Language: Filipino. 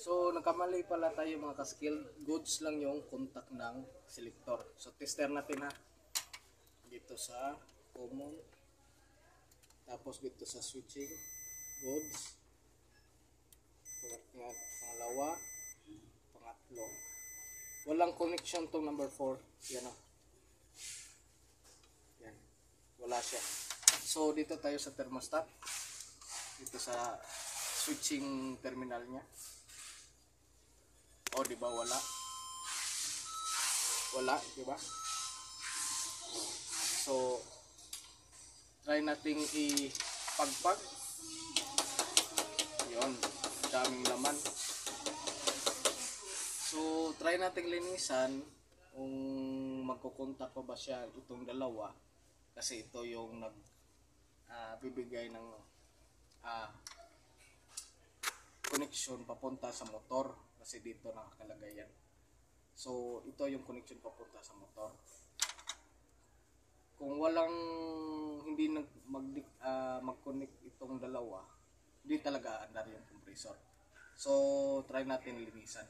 So nagkamali pala tayo mga ka-skill. Goods lang yung contact ng selector. So tester natin ha. Dito sa common. Tapos dito sa switching. Goods. Pangalawa. Pangatlo. Walang connection tong number 4. Yan o. Yan. Wala siya. So dito tayo sa thermostat. Dito sa switching terminal niya. O di ba wala? Wala, di ba? So try nating ipagpag. Yon, daming laman. So try nating linisan kung magkukontak pa ba siya itong dalawa, kasi ito yung bibigay ng connection papunta sa motor, kasi dito nakakalagay yan. So ito yung connection papunta sa motor. Kung walang hindi mag-connect itong dalawa, hindi talaga andar yung compressor. So try natin linisan.